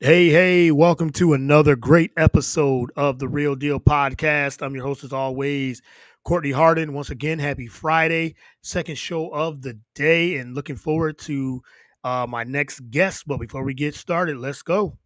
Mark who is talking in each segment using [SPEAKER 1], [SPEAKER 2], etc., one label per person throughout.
[SPEAKER 1] Hey, welcome to another great episode of the Real Deal Podcast. I'm your host, as always, Courtney Harden. Once again, happy Friday, second show of the day, and looking forward to my next guest. But before we get started, let's go.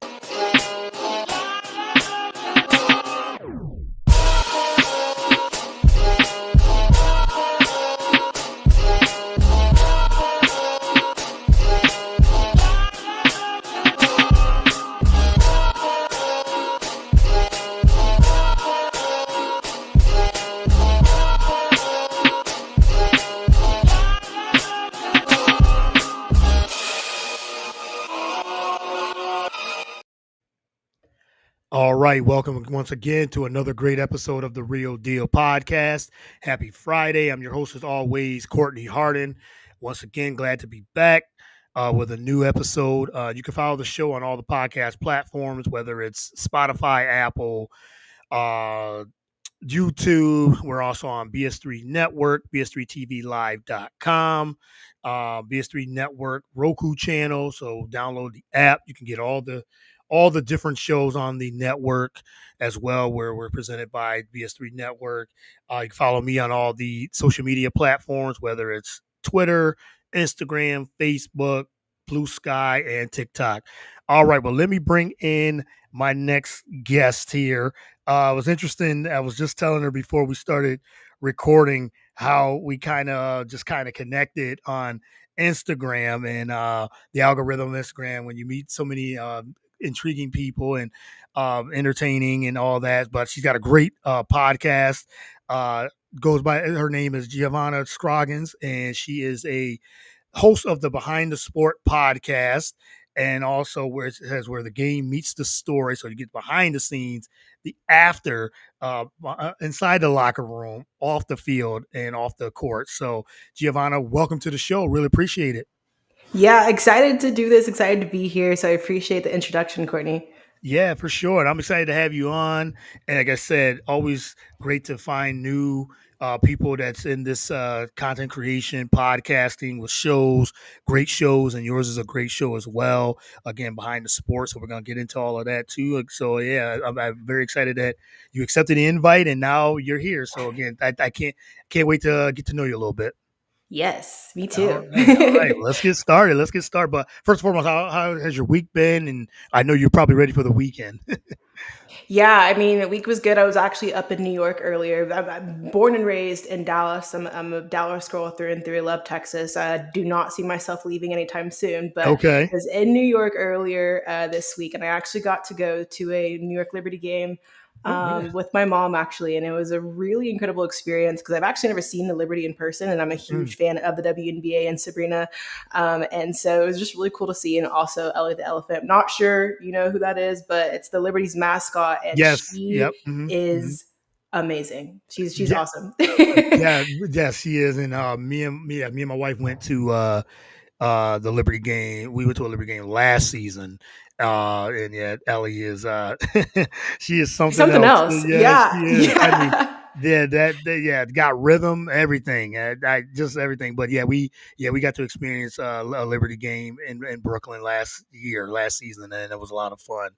[SPEAKER 1] All right, welcome once again to another great episode of the Real Deal Podcast. Happy Friday. I'm your host, as always, Courtney Harden. Once again, glad to be back with a new episode. You can follow the show on all the podcast platforms, whether it's Spotify, Apple, uh, YouTube. We're also on BS3 Network, BS3TVLive.com, BS3 Network Roku channel. So download the app. You can get all the different shows on the network as well, where we're presented by BS3 Network. You can follow me on all the social media platforms, whether it's Twitter, Instagram, Facebook, Blue Sky, and TikTok. All right, well, let me bring in my next guest here. It was interesting. I was just telling her before we started recording how we kind of connected on Instagram and the algorithm of Instagram when you meet so many intriguing people and entertaining and all that. But she's got a great podcast. Goes by her name is Giovanna Scroggins, and she is a host of the Behind the Sport podcast, and also where it says where the game meets the story. So you get behind the scenes, the after, inside the locker room, off the field, and off the court. So Giovanna, welcome to the show. Really appreciate it.
[SPEAKER 2] Yeah, excited to do this, excited to be here. So I appreciate the introduction, Courtney.
[SPEAKER 1] Yeah, for sure. And I'm excited to have you on. And like I said, always great to find new people that's in this content creation, podcasting with shows, great shows. And yours is a great show as well. Again, behind the sports. So we're going to get into all of that too. So, yeah, I'm very excited that you accepted the invite and now you're here. So, again, I can't wait to get to know you a little bit.
[SPEAKER 2] Yes, me
[SPEAKER 1] All
[SPEAKER 2] too.
[SPEAKER 1] right, all right. Let's get started. Let's get started. But first and foremost, how has your week been? And I know you're probably ready for the weekend.
[SPEAKER 2] Yeah, I mean, the week was good. I was actually up in New York earlier. I'm born and raised in Dallas. I'm a Dallas girl through and through. I love Texas. I do not see myself leaving anytime soon, but
[SPEAKER 1] Okay.
[SPEAKER 2] I was in New York earlier this week, and I actually got to go to a New York Liberty game
[SPEAKER 1] Oh yeah.
[SPEAKER 2] with my mom, actually. And it was a really incredible experience because I've actually never seen the Liberty in person, and I'm a
[SPEAKER 1] Mm.
[SPEAKER 2] huge fan of the WNBA and Sabrina. And so it was just really cool to see. And also Ellie the Elephant. Not sure you know who that is, but it's the Liberty's mascot, and
[SPEAKER 1] Yes.
[SPEAKER 2] she
[SPEAKER 1] Yep. Hmm.
[SPEAKER 2] is amazing. She's
[SPEAKER 1] Yeah.
[SPEAKER 2] awesome.
[SPEAKER 1] Yeah. Yes, she is. And me and my wife went to the Liberty game. We went to a Liberty game last season. And yeah, Ellie is she is
[SPEAKER 2] She's
[SPEAKER 1] something
[SPEAKER 2] something
[SPEAKER 1] else.
[SPEAKER 2] else.
[SPEAKER 1] Yes, she
[SPEAKER 2] Yeah,
[SPEAKER 1] is. I mean,
[SPEAKER 2] yeah.
[SPEAKER 1] yeah, yeah, got rhythm, everything. Just everything. But we got to experience a Liberty game in Brooklyn last season, and it was a lot of fun.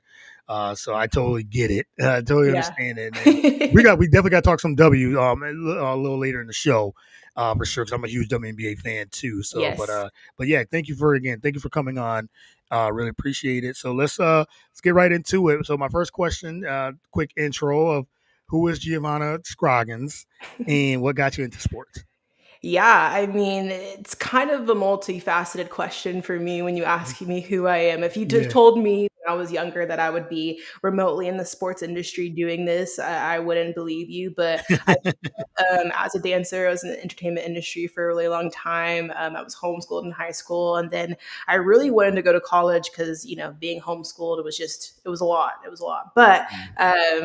[SPEAKER 1] So I totally get it. I totally
[SPEAKER 2] Yeah.
[SPEAKER 1] understand it. And we definitely got to talk some W a little later in the show. For sure, because I'm a huge WNBA fan too. So,
[SPEAKER 2] Yes.
[SPEAKER 1] but yeah, thank you for coming on. Really appreciate it. So let's get right into it. So my first question, quick intro of who is Giovanna Scroggins and what got you into sports?
[SPEAKER 2] Yeah, I mean, it's kind of a multifaceted question for me when you ask me who I am. If you just
[SPEAKER 1] Yeah.
[SPEAKER 2] told me when I was younger that I would be remotely in the sports industry doing this, I wouldn't believe you. But I as a dancer, I was in the entertainment industry for a really long time. I was homeschooled in high school, and then I really wanted to go to college because being homeschooled, it was a lot. It was a lot. But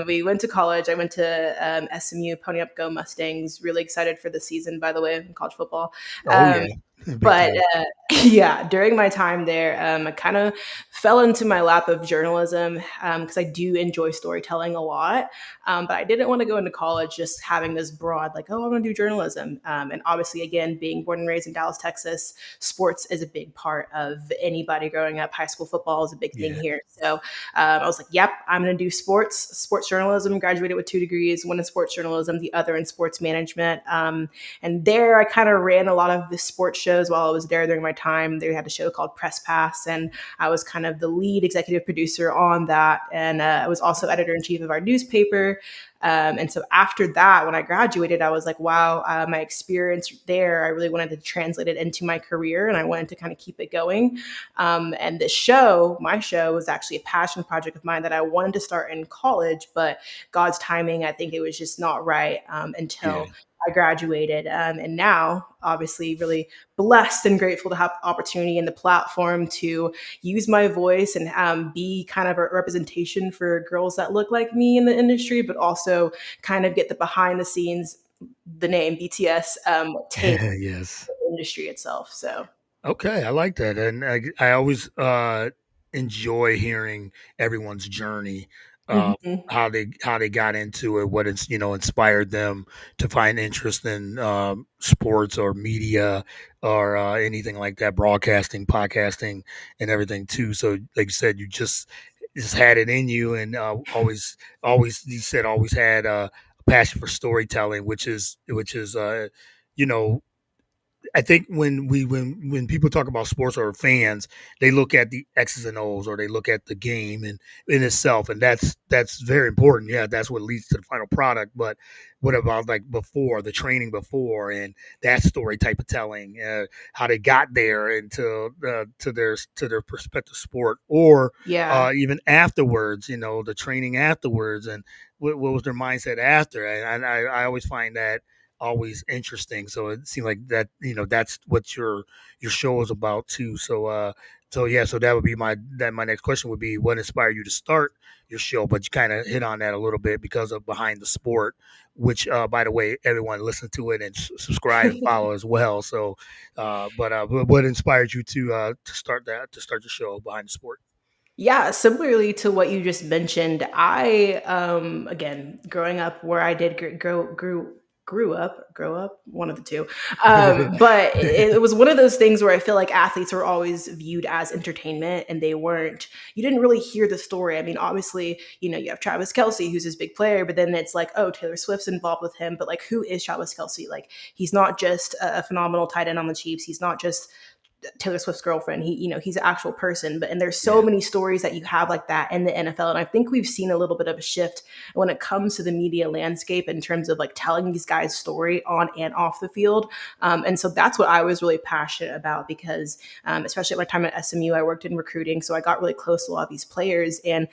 [SPEAKER 2] we went to college. I went to SMU, Pony Up Go Mustangs. Really excited for the season, by the way, in college football.
[SPEAKER 1] Oh
[SPEAKER 2] Um,
[SPEAKER 1] yeah. Big
[SPEAKER 2] But
[SPEAKER 1] time.
[SPEAKER 2] yeah, during my time there, I kind of fell into my lap of journalism because I do enjoy storytelling a lot. But I didn't want to go into college just having this broad, like, oh, I'm going to do journalism. And obviously, again, being born and raised in Dallas, Texas, sports is a big part of anybody growing up. High school football is a big thing
[SPEAKER 1] Yeah.
[SPEAKER 2] here. So I was like, yep, I'm going to do sports journalism, graduated with 2 degrees, one in sports journalism, the other in sports management. And there I kind of ran a lot of the sports shows while I was there during my time. They had a show called Press Pass, and I was kind of the lead executive producer on that. And I was also editor in chief of our newspaper. And so after that, when I graduated, I was like, wow, my experience there, I really wanted to translate it into my career and I wanted to kind of keep it going. And the show, my show, was actually a passion project of mine that I wanted to start in college, but God's timing, I think it was just not right
[SPEAKER 1] Yeah.
[SPEAKER 2] until I graduated. And now, obviously, really blessed and grateful to have the opportunity and the platform to use my voice and be kind of a representation for girls that look like me in the industry, but also kind of get the behind the scenes, the name BTS take
[SPEAKER 1] Yes.
[SPEAKER 2] the industry itself. So,
[SPEAKER 1] Okay, I like that, and I always enjoy hearing everyone's journey, uh,
[SPEAKER 2] mhm.
[SPEAKER 1] how they got into it, what it's inspired them to find interest in sports or media or anything like that, broadcasting, podcasting, and everything too. So, like you said, you just had it in you, and always you said always had a passion for storytelling, which is you know I think when people talk about sports or fans, they look at the X's and O's or they look at the game and in itself, and that's very important. Yeah, that's what leads to the final product. But what about like before the training before and that story type of telling, how they got there into to their prospective sport, or
[SPEAKER 2] Yeah.
[SPEAKER 1] even afterwards, the training afterwards, and what was their mindset after? And I always find that always interesting. So it seemed like that, that's what your show is about too. So yeah, so that would be my next question would be what inspired you to start your show, but you kind of hit on that a little bit because of Behind the Sport, which by the way, everyone listen to it and subscribe and follow as well. So but what inspired you to start the show Behind the Sport?
[SPEAKER 2] Yeah, similarly to what you just mentioned, I again, growing up where I did grow up, one of the two. But it was one of those things where I feel like athletes were always viewed as entertainment and they weren't, you didn't really hear the story. I mean, obviously, you have Travis Kelsey, who's this big player, but then it's like, oh, Taylor Swift's involved with him. But like, who is Travis Kelsey? Like, he's not just a phenomenal tight end on the Chiefs. He's not just Taylor Swift's girlfriend. He's an actual person. But and there's so
[SPEAKER 1] Yeah,
[SPEAKER 2] many stories that you have like that in the NFL. And I think we've seen a little bit of a shift when it comes to the media landscape in terms of like telling these guys' story on and off the field. And so that's what I was really passionate about because especially at my time at SMU, I worked in recruiting. So I got really close to a lot of these players. And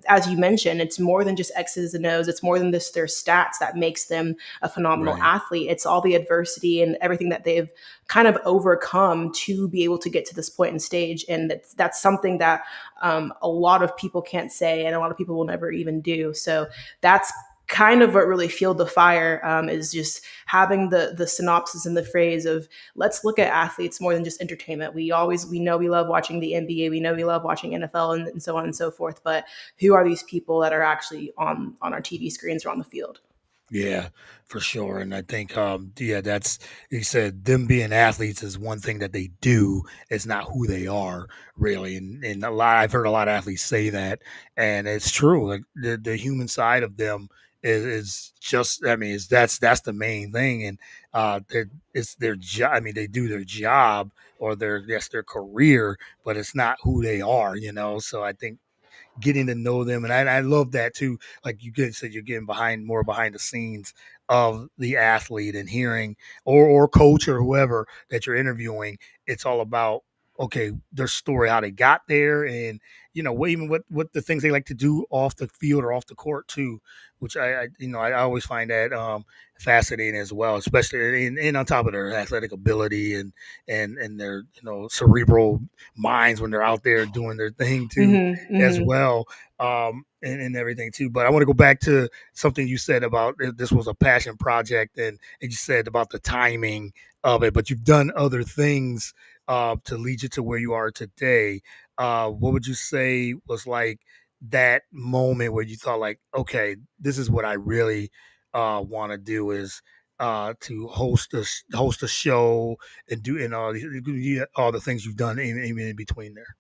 [SPEAKER 2] as you mentioned, it's more than just X's and O's. It's more than just their stats that makes them a phenomenal
[SPEAKER 1] right.
[SPEAKER 2] athlete. It's all the adversity and everything that they've kind of overcome to be able to get to this point in stage. And that's something that a lot of people can't say and a lot of people will never even do. So that's kind of what really fueled the fire is just having the synopsis and the phrase of let's look at athletes more than just entertainment. We know we love watching the NBA, we know we love watching NFL and so on and so forth, but who are these people that are actually on our TV screens or on the field?
[SPEAKER 1] Yeah, for sure. And I think, yeah, that's, he said, them being athletes is one thing that they do. It's not who they are, really. And I've heard a lot of athletes say that. And it's true. Like the human side of them is just, I mean, that's the main thing. And it's their job. I mean, they do their job or that's their career, but it's not who they are, So I think getting to know them. And I love that too. Like said, you're getting more behind the scenes of the athlete and hearing or coach or whoever that you're interviewing. It's all about okay, their story, how they got there, and even what the things they like to do off the field or off the court too, which I always find that fascinating as well, especially and on top of their athletic ability and their cerebral minds when they're out there doing their thing too,
[SPEAKER 2] Mhm,
[SPEAKER 1] as
[SPEAKER 2] mhm.
[SPEAKER 1] well, and everything too. But I want to go back to something you said about this was a passion project, and you said about the timing of it, but you've done other things to lead you to where you are today. What would you say was like that moment where you thought like, okay, this is what I really want to do is to host a show and do and all the things you've done in between there.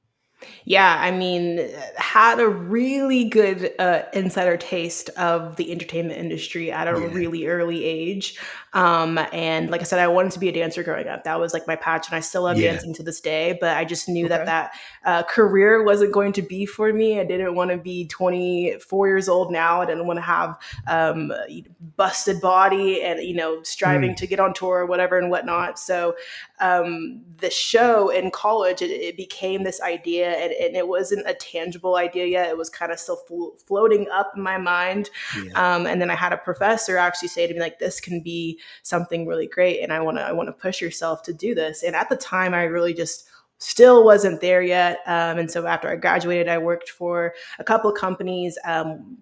[SPEAKER 2] Yeah, I mean, had a really good insider taste of the entertainment industry at a
[SPEAKER 1] Yeah.
[SPEAKER 2] really early age. And like I said, I wanted to be a dancer growing up. That was like my passion. I still love
[SPEAKER 1] Yeah.
[SPEAKER 2] dancing to this day, but I just knew that
[SPEAKER 1] Okay.
[SPEAKER 2] career wasn't going to be for me. I didn't want to be 24 years old now. I didn't want to have um, busted body and, striving
[SPEAKER 1] Mm,
[SPEAKER 2] to get on tour or whatever and whatnot. So the show in college, it became this idea, and it wasn't a tangible idea yet. It was kind of still floating up in my mind.
[SPEAKER 1] yeah.
[SPEAKER 2] And then I had a professor actually say to me, like, this can be something really great, and I want to push yourself to do this. And at the time, I really just still wasn't there yet. And so after I graduated, I worked for a couple of companies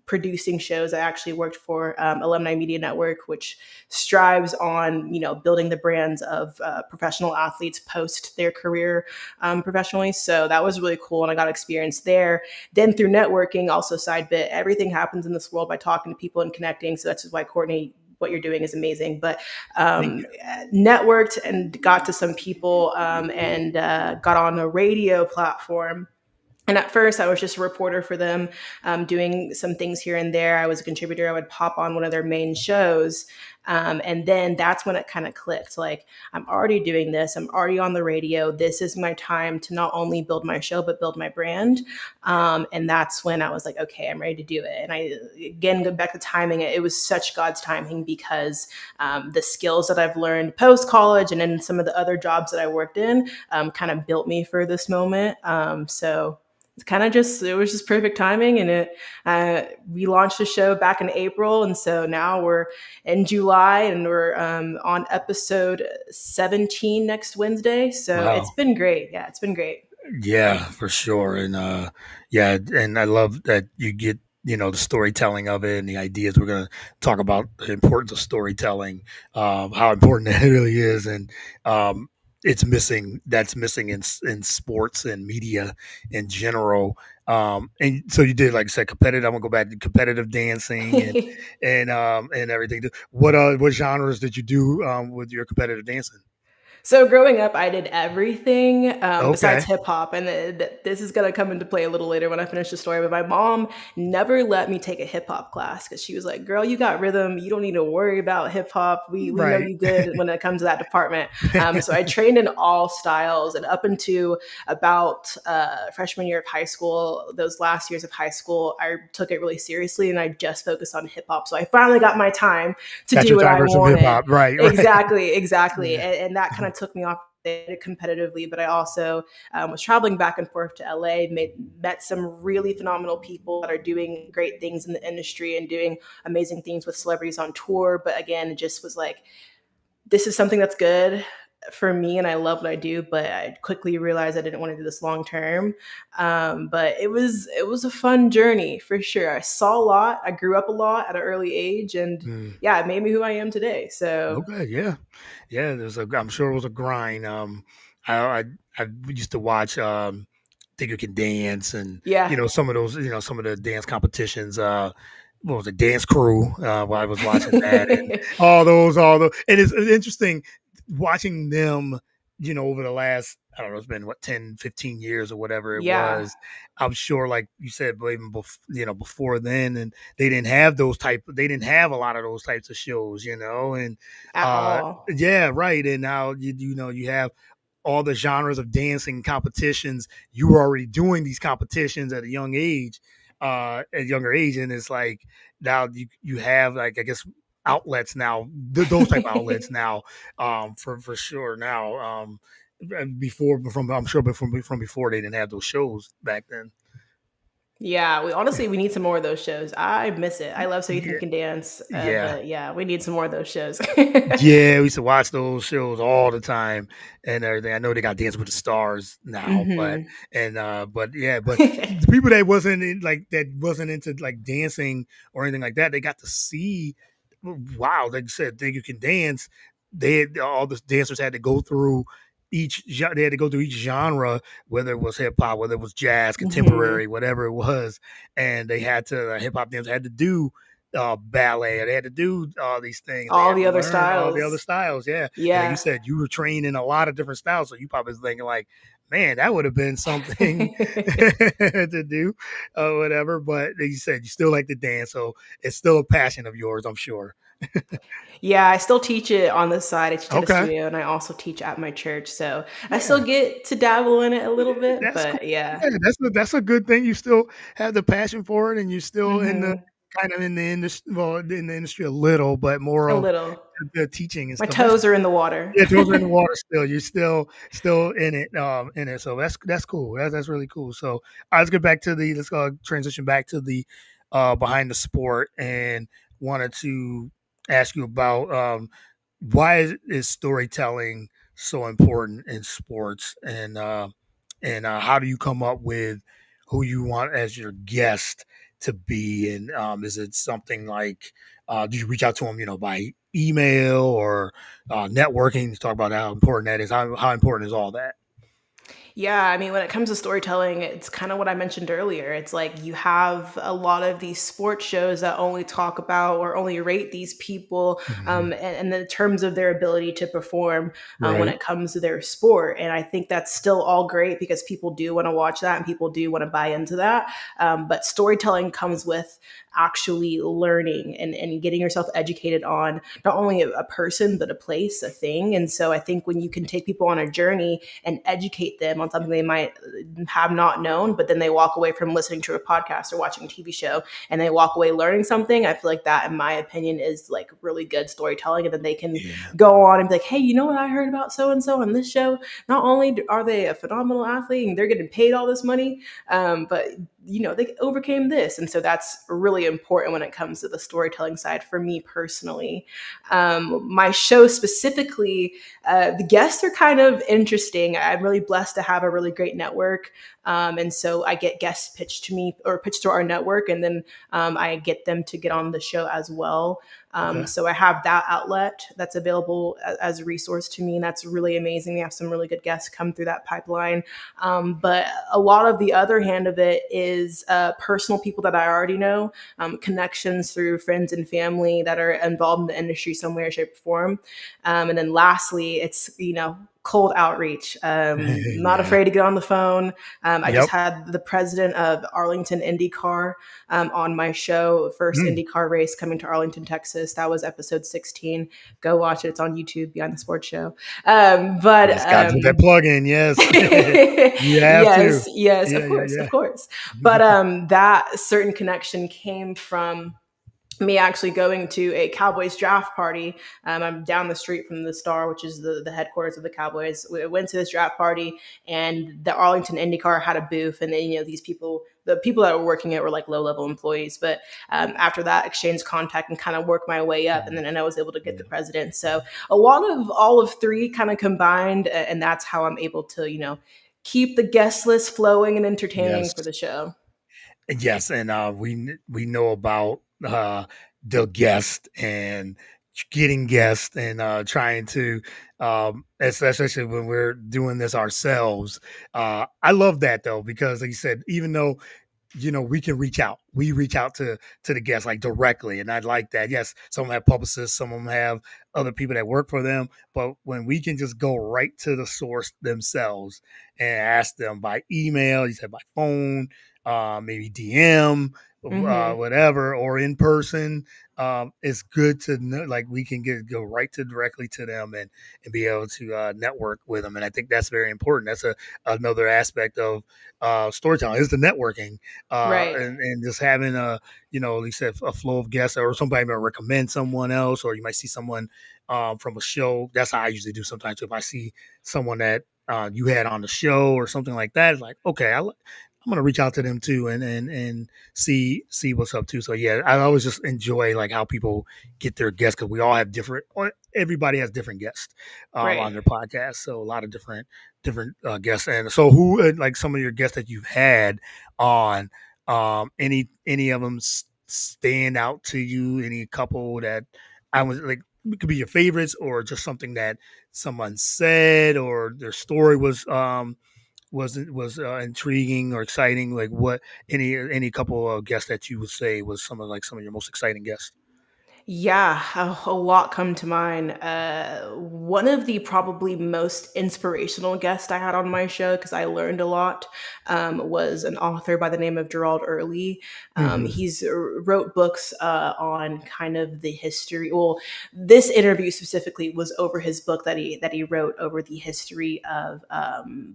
[SPEAKER 2] producing shows. I actually worked for Alumni Media Network, which strives on building the brands of professional athletes post their career professionally. So that was really cool, and I got experience there. Then through networking, also side bit, everything happens in this world by talking to people and connecting. So that's just why Courtney, what you're doing is amazing. But
[SPEAKER 1] Thank you.
[SPEAKER 2] networked and got to some people, and got on a radio platform. And at first, I was just a reporter for them, doing some things here and there. I was a contributor. I would pop on one of their main shows. And then that's when it kind of clicked. Like, I'm already doing this. I'm already on the radio. This is my time to not only build my show, but build my brand. And that's when I was like, okay, I'm ready to do it. And I, again, go back to timing. It was such God's timing because the skills that I've learned post college and in some of the other jobs that I worked in kind of built me for this moment. So it's kind of just it was just perfect timing, and we launched the show back in April, and so now we're in July, and we're on episode 17 next Wednesday. So it's
[SPEAKER 1] Wow.
[SPEAKER 2] been great. Yeah, it's been great.
[SPEAKER 1] Yeah, for sure. And yeah, and I love that you get, the storytelling of it and the ideas. We're going to talk about the importance of storytelling, how important that really is. And it's missing, that's missing in sports and media in general. And so you did, like I said, competitive. I'm gonna go back to competitive dancing and everything. What genres did you do with your competitive dancing?
[SPEAKER 2] So growing up, I did everything besides
[SPEAKER 1] Okay.
[SPEAKER 2] hip hop, and this is gonna come into play a little later when I finish the story. But my mom never let me take a hip hop class because she was like, "Girl, you got rhythm. You don't need to worry about hip hop. We know
[SPEAKER 1] Right.
[SPEAKER 2] you good when it comes to that department." So I trained in all styles, and up into about freshman year of high school, those last years of high school, I took it really seriously, and I just focused on hip hop. So I finally got my time to
[SPEAKER 1] Got
[SPEAKER 2] do
[SPEAKER 1] your
[SPEAKER 2] what I
[SPEAKER 1] time for some hip
[SPEAKER 2] wanted.
[SPEAKER 1] hop. Right, right.
[SPEAKER 2] Exactly, exactly.
[SPEAKER 1] Yeah.
[SPEAKER 2] And that kind of took me off competitively, but I also was traveling back and forth to LA, met some really phenomenal people that are doing great things in the industry and doing amazing things with celebrities on tour. But again, it just was like, this is something that's good for me and I love what I do, but I quickly realized I didn't want to do this long term. But it was a fun journey for sure. I saw a lot. I grew up a lot at an early age, and
[SPEAKER 1] Mm.
[SPEAKER 2] yeah, it made me who I am today. So
[SPEAKER 1] Okay, yeah. Yeah, I'm sure it was a grind. I I, I used to watch Think You Can Dance and
[SPEAKER 2] yeah.
[SPEAKER 1] some of those, some of the dance competitions, what was it, Dance Crew, while I was watching that and all those and it's interesting watching them, over the last, I don't know, it's been what, 10, 15 years or whatever it
[SPEAKER 2] Yeah,
[SPEAKER 1] was. I'm sure, like you said, but even before then, and they didn't have a lot of those types of shows, and
[SPEAKER 2] at all.
[SPEAKER 1] yeah, right. And now you have all the genres of dancing competitions. You were already doing these competitions at a young age, at a younger age, and it's like now you have, like, I guess, outlets now, those type of outlets now, for sure now. before from I'm sure from before they didn't have those shows back then.
[SPEAKER 2] Yeah, we honestly we need some more of those shows. I miss it. I love So You Think
[SPEAKER 1] Yeah,
[SPEAKER 2] You Can Dance,
[SPEAKER 1] yeah.
[SPEAKER 2] but yeah, we need some more of those shows.
[SPEAKER 1] Yeah, we used to watch those shows all the time and everything. I know they got Dance with the Stars now,
[SPEAKER 2] Hmm.
[SPEAKER 1] but yeah, but the people that wasn't that wasn't into like dancing or anything like that, they got to see. Wow, like you said, Think You Can Dance. All the dancers had to go through they had to go through each genre, whether it was hip hop, whether it was jazz,
[SPEAKER 2] Hmm.
[SPEAKER 1] contemporary, whatever it was, and they had to hip hop dancers had to do ballet. They had to do all these things. They
[SPEAKER 2] All
[SPEAKER 1] had
[SPEAKER 2] the
[SPEAKER 1] to
[SPEAKER 2] other
[SPEAKER 1] learn all the other
[SPEAKER 2] styles.
[SPEAKER 1] styles. Yeah. And like you
[SPEAKER 2] Yeah.
[SPEAKER 1] said, you were trained in a lot of different styles. So you probably was thinking like, man, that would have been something to do or whatever. But like you said, you still like to dance. So it's still a passion of yours, I'm sure.
[SPEAKER 2] Yeah, I still teach it on the side. I teach at a
[SPEAKER 1] Okay.
[SPEAKER 2] studio and I also teach at my church. So I still
[SPEAKER 1] Yeah.
[SPEAKER 2] get to dabble in it a little bit,
[SPEAKER 1] That's cool.
[SPEAKER 2] but yeah.
[SPEAKER 1] Yeah, that's a good thing. You still have the passion for it and you're still in the
[SPEAKER 2] Hmm.
[SPEAKER 1] kind of in the industry, well, in the industry a little, but more
[SPEAKER 2] A
[SPEAKER 1] of
[SPEAKER 2] little.
[SPEAKER 1] the teaching and
[SPEAKER 2] My
[SPEAKER 1] stuff. That's
[SPEAKER 2] toes are in the water.
[SPEAKER 1] yeah, those are in the water still. You're still in it. So that's cool. That's really cool. So let's get back to the let's transition back to the behind the sport and wanted to ask you about why is storytelling so important in sports and how do you come up with who you want as your guest to be and is it something like do you reach out to them by email or networking to talk about how important that is how important is all that.
[SPEAKER 2] Yeah, I mean, when it comes to storytelling, it's kind of what I mentioned earlier. It's like you have a lot of these sports shows that only talk about or only rate these people
[SPEAKER 1] Mhm.
[SPEAKER 2] and the terms of their ability to perform when
[SPEAKER 1] Right.
[SPEAKER 2] it comes to their sport. And I think that's still all great because people do want to watch that and people do want to buy into that. But storytelling comes with actually learning and getting yourself educated on not only a person, but a place, a thing. And so I think when you can take people on a journey and educate them on something they might have not known, but then they walk away from listening to a podcast or watching a TV show and they walk away learning something. I feel like that, in my opinion, is like really good storytelling. And then they can
[SPEAKER 1] Yeah.
[SPEAKER 2] go on and be like, hey, you know what I heard about so and so on this show? Not only are they a phenomenal athlete and they're getting paid all this money, but they overcame this. And so that's really important when it comes to the storytelling side for me personally. My show specifically, the guests are kind of interesting. I'm really blessed to have a really great network. And so I get guests pitched to me or pitched to our network, and then I get them to get on the show as well.
[SPEAKER 1] Okay.
[SPEAKER 2] So I have that outlet that's available as a resource to me, and that's really amazing. We have some really good guests come through that pipeline. But a lot of the other hand of it is personal people that I already know, connections through friends and family that are involved in the industry some way or shape or form. And then lastly, it's, cold outreach. Not
[SPEAKER 1] Yeah.
[SPEAKER 2] afraid to get on the phone. I just
[SPEAKER 1] Yep.
[SPEAKER 2] had the president of Arlington IndyCar on my show, first
[SPEAKER 1] Mm.
[SPEAKER 2] IndyCar race coming to Arlington, Texas. That was episode 16. Go watch it. It's on YouTube, Behind the Sports Show. But
[SPEAKER 1] Yes, gotta put that plug in. Yes. You have to.
[SPEAKER 2] yes,
[SPEAKER 1] Yeah, yeah,
[SPEAKER 2] of
[SPEAKER 1] yeah.
[SPEAKER 2] course. But that certain connection came from me actually going to a Cowboys draft party. I'm down the street from the Star, which is the headquarters of the Cowboys. We went to this draft party, and the Arlington IndyCar had a booth, and then these people. The people that were working it were like low level employees, but after that, exchanged contact and kind of worked my way up, and then I was able to get the
[SPEAKER 1] Yeah.
[SPEAKER 2] president. So a lot of all of three kind of combined, and that's how I'm able to keep the guest list flowing and entertaining
[SPEAKER 1] Yes.
[SPEAKER 2] for the show.
[SPEAKER 1] Yes, and we know about the guest and getting guests and trying to especially when we're doing this ourselves. I love that though because like you said, even though we can reach out. We reach out to the guests like directly, and I like that. Yes, some of them have publicists, some of them have other people that work for them, but when we can just go right to the source themselves and ask them by email, you said by phone, maybe DM,
[SPEAKER 2] Hmm.
[SPEAKER 1] whatever, or in person. It's good to know, like we can go right to directly to them and be able to network with them, and I think that's very important. That's another aspect of storytelling is the networking
[SPEAKER 2] Right.
[SPEAKER 1] and just having at least a flow of guests or somebody might recommend someone else or you might see someone from a show. That's how I usually do sometimes. If I see someone that you had on the show or something like that. It's like, okay, I'm gonna reach out to them too and see what's up too. So yeah, I always just enjoy like how people get their guests because we all have different. Everybody has different guests
[SPEAKER 2] Right.
[SPEAKER 1] on their podcast, so a lot of different guests. And so, who like some of your guests that you've had on? Any of them stand out to you? Any couple that I was like it could be your favorites or just something that someone said or their story was intriguing or exciting. Like what any couple of guests that you would say was some of your most exciting guests.
[SPEAKER 2] Yeah, a lot come to mind. One of the probably most inspirational guests I had on my show, because I learned a lot, was an author by the name of Gerald Early.
[SPEAKER 1] Mm-hmm.
[SPEAKER 2] He's wrote books on kind of the history. Well, this interview specifically was over his book that he wrote over the history of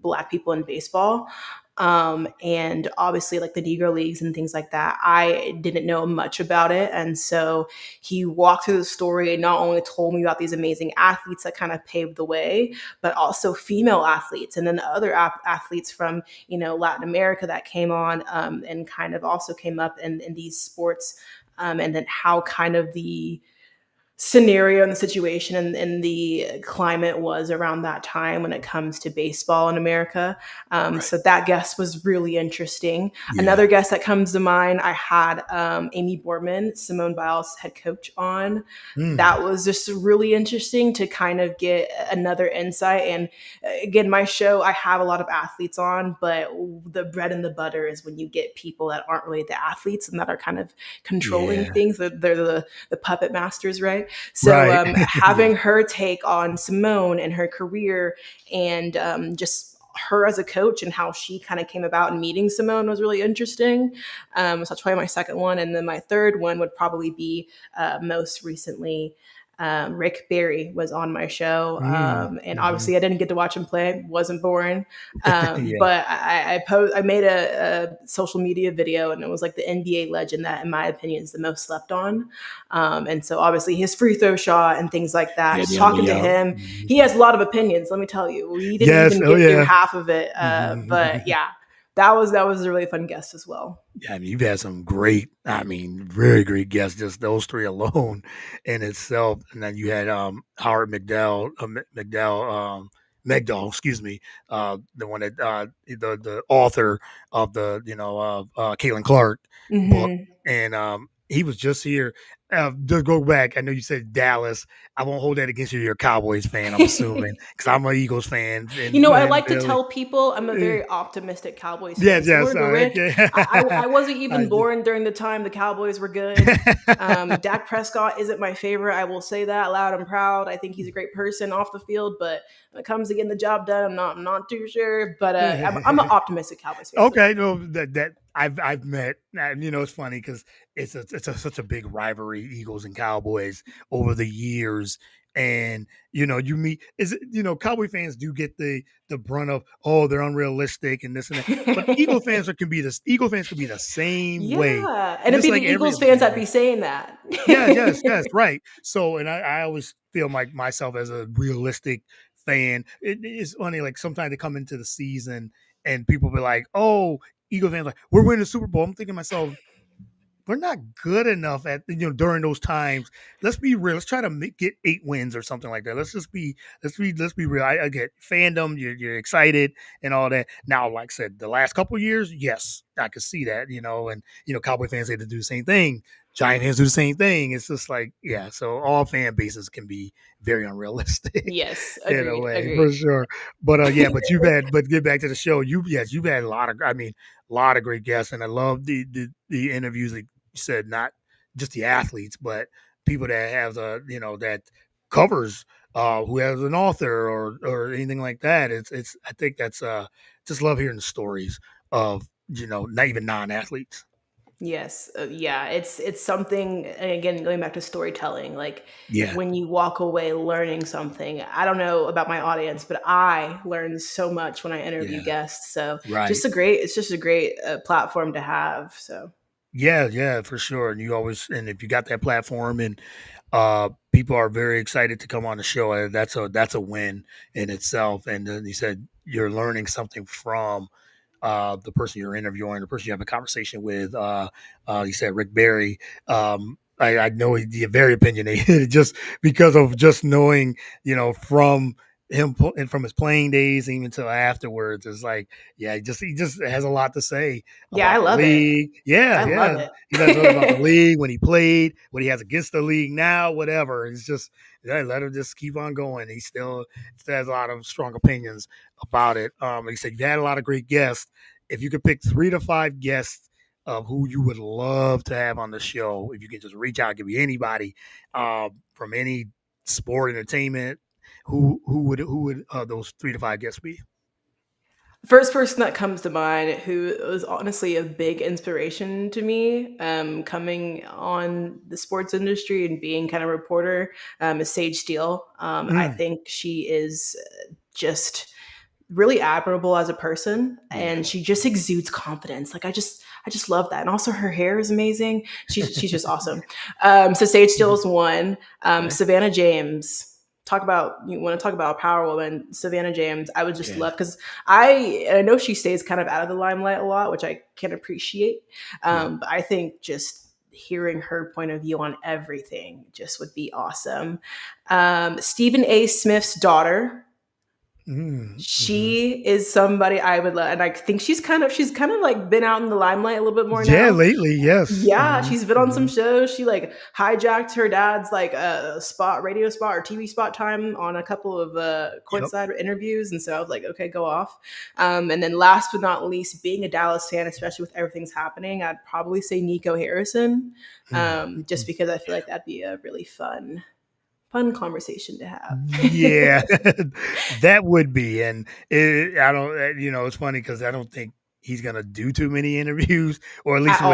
[SPEAKER 2] Black people in baseball. And obviously like the Negro Leagues and things like that. I didn't know much about it. And so he walked through the story and not only told me about these amazing athletes that kind of paved the way, but also female athletes and then the other athletes from, Latin America that came on and kind of also came up in these sports. And then how kind of the scenario and the situation and the climate was around that time when it comes to baseball in America.
[SPEAKER 1] Right.
[SPEAKER 2] So that guest was really interesting.
[SPEAKER 1] Yeah.
[SPEAKER 2] Another guest that comes to mind, I had Amy Boardman, Simone Biles' head coach, on.
[SPEAKER 1] Mm.
[SPEAKER 2] That was just really interesting to kind of get another insight. And again, my show, I have a lot of athletes on, but the bread and the butter is when you get people that aren't really the athletes and that are kind of controlling
[SPEAKER 1] Yeah.
[SPEAKER 2] things. They're the puppet masters, right? So
[SPEAKER 1] Right. Yeah.
[SPEAKER 2] having her take on Simone and her career and just her as a coach and how she kind of came about and meeting Simone was really interesting. So that's probably my second one. And then my third one would probably be most recently. Rick Barry was on my show,
[SPEAKER 1] Mm.
[SPEAKER 2] and
[SPEAKER 1] Hmm.
[SPEAKER 2] obviously I didn't get to watch him play; wasn't born.
[SPEAKER 1] Yeah.
[SPEAKER 2] But I made a social media video, and it was like the NBA legend that, in my opinion, is the most slept on. And so obviously his free throw shot and things like that.
[SPEAKER 1] Yeah.
[SPEAKER 2] Just
[SPEAKER 1] The
[SPEAKER 2] talking to
[SPEAKER 1] yeah.
[SPEAKER 2] him,
[SPEAKER 1] Mhm.
[SPEAKER 2] he has a lot of opinions. Let me tell you, we didn't
[SPEAKER 1] Yes.
[SPEAKER 2] even
[SPEAKER 1] Oh
[SPEAKER 2] get through
[SPEAKER 1] yeah.
[SPEAKER 2] half of it. But
[SPEAKER 1] Mhm.
[SPEAKER 2] yeah, that was a really fun guest as well.
[SPEAKER 1] Yeah, I mean, you've had some great, I mean, very great guests. Just those three alone in itself, and then you had Howard Megdal, excuse me, the one that the author of the Caitlin Clark book,
[SPEAKER 2] Hmm.
[SPEAKER 1] and he was just here. To go back, I know you said Dallas. I won't hold that against you. You're a Cowboys fan, I'm assuming, because I'm an Eagles fan,
[SPEAKER 2] I
[SPEAKER 1] and
[SPEAKER 2] like to
[SPEAKER 1] Billy.
[SPEAKER 2] tell people I'm a very optimistic Cowboys fan.
[SPEAKER 1] Yes,
[SPEAKER 2] Similar
[SPEAKER 1] yes,
[SPEAKER 2] to Rick,
[SPEAKER 1] okay.
[SPEAKER 2] I wasn't
[SPEAKER 1] I
[SPEAKER 2] even born during the time the Cowboys were good. Dak Prescott isn't my favorite. I will say that loud and proud. I think he's a great person off the field, but when it comes to getting the job done, I'm not too sure. But I'm an optimistic Cowboys fan. So
[SPEAKER 1] Okay, no, that I've met, and it's funny because such a big rivalry, Eagles and Cowboys over the years, and you meet is it Cowboy fans do get the brunt of they're unrealistic and this and that, but Eagle fans can be the same way,
[SPEAKER 2] yeah, and it'd
[SPEAKER 1] just
[SPEAKER 2] be the
[SPEAKER 1] like
[SPEAKER 2] Eagles fans that be saying that.
[SPEAKER 1] yes, right. So, and I always feel like myself as a realistic fan. It is funny, like sometimes they come into the season and people be like, "Oh, Eagle fans, like we're winning the Super Bowl." I'm thinking to myself, we're not good enough at during those times. Let's be real. Let's try to get 8 wins or something like that. Let's be real. I get fandom. You're excited and all that. Now, like I said, the last couple of years, yes, I could see that. And Cowboy fans had to do the same thing. Giant fans do the same thing. It's just like yeah. So all fan bases can be very unrealistic
[SPEAKER 2] Yes,
[SPEAKER 1] in a
[SPEAKER 2] agreed,
[SPEAKER 1] way for
[SPEAKER 2] agreed.
[SPEAKER 1] sure. But yeah, but get back to the show. You've had a lot of. I mean, a lot of great guests, and I love the interviews that you said not just the athletes, but people that have that covers who has an author or anything like that. It's I think that's just love hearing the stories of not even non-athletes.
[SPEAKER 2] Yes, yeah, it's something. And again, going back to storytelling, like
[SPEAKER 1] Yeah,
[SPEAKER 2] when you walk away learning something. I don't know about my audience, but I learn so much when I interview
[SPEAKER 1] yeah,
[SPEAKER 2] guests. So
[SPEAKER 1] right.
[SPEAKER 2] it's just a great platform to have. So
[SPEAKER 1] Yeah, for sure. And if you got that platform and People are very excited to come on the show, and that's a win in itself. And then he said you're learning something from the person you're interviewing, the person you have a conversation with. You said Rick Barry. I know he's very opinionated just because of just knowing, from him and from his playing days even until afterwards. It's like, yeah, he just has a lot to say
[SPEAKER 2] Yeah, I
[SPEAKER 1] about the
[SPEAKER 2] love it.
[SPEAKER 1] league. Yeah,
[SPEAKER 2] I
[SPEAKER 1] yeah.
[SPEAKER 2] love it.
[SPEAKER 1] He lets us about the league when he played, what he has against the league now, whatever. It's just, yeah, let him just keep on going. He still has a lot of strong opinions about it. He said you had a lot of great guests. If you could pick 3 to 5 guests of who you would love to have on the show, if you can just reach out, give me anybody from any sport, entertainment, who would those 3 to 5 guests be?
[SPEAKER 2] First person that comes to mind who was honestly a big inspiration to me, coming on the sports industry and being kind of a reporter, is Sage Steele. I
[SPEAKER 1] Mm,
[SPEAKER 2] think she is just really admirable as a person,
[SPEAKER 1] yeah.
[SPEAKER 2] and she just exudes confidence. Like I just love that. And also her hair is amazing. She's just awesome. So Sage Steele is one.
[SPEAKER 1] Okay.
[SPEAKER 2] Savannah James. Talk about, you want to talk about a power woman, Savannah James. I would just
[SPEAKER 1] Yeah.
[SPEAKER 2] love, because I know she stays kind of out of the limelight a lot, which I can appreciate.
[SPEAKER 1] Yeah.
[SPEAKER 2] But I think just hearing her point of view on everything just would be awesome. Stephen A. Smith's daughter,
[SPEAKER 1] Mhm.
[SPEAKER 2] she is somebody I would love, and I think she's kind of like been out in the limelight a little bit more
[SPEAKER 1] Yeah,
[SPEAKER 2] now.
[SPEAKER 1] lately, yes.
[SPEAKER 2] Yeah,
[SPEAKER 1] Mhm,
[SPEAKER 2] she's been on some
[SPEAKER 1] mhm.
[SPEAKER 2] shows. She like hijacked her dad's like a radio spot or TV spot time on a couple of
[SPEAKER 1] Yep.
[SPEAKER 2] courtside interviews, and so I was like, okay, go off. And then last but not least, being a Dallas fan, especially with everything's happening, I'd probably say Nico Harrison, just
[SPEAKER 1] Mhm.
[SPEAKER 2] because I feel like that'd be a really fun conversation to have.
[SPEAKER 1] Yeah, that would be, and I don't, it's funny because I don't think he's gonna do too many interviews, or at least
[SPEAKER 2] At all.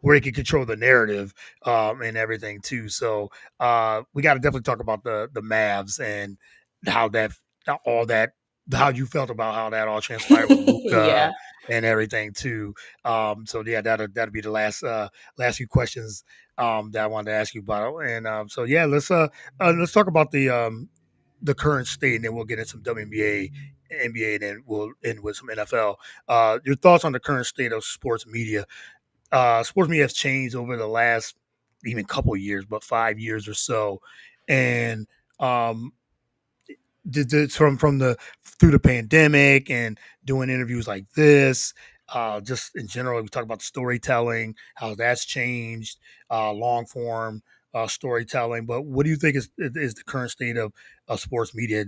[SPEAKER 1] where he could control the narrative, and everything too. So, we got to definitely talk about the Mavs and how that all that how you felt about how that all transpired with Luca
[SPEAKER 2] Yeah.
[SPEAKER 1] and everything too. So yeah, that'll be the last few questions that I wanted to ask you about, and so yeah, let's talk about the current state, and then we'll get into some WNBA, NBA, and then we'll end with some NFL. Your thoughts on the current state of sports media? Sports media has changed over the last even couple of years, but 5 years or so, and um, from the through the pandemic and doing interviews like this, just in general, we talk about the storytelling, how that's changed, long form storytelling. But what do you think is the current state of sports media?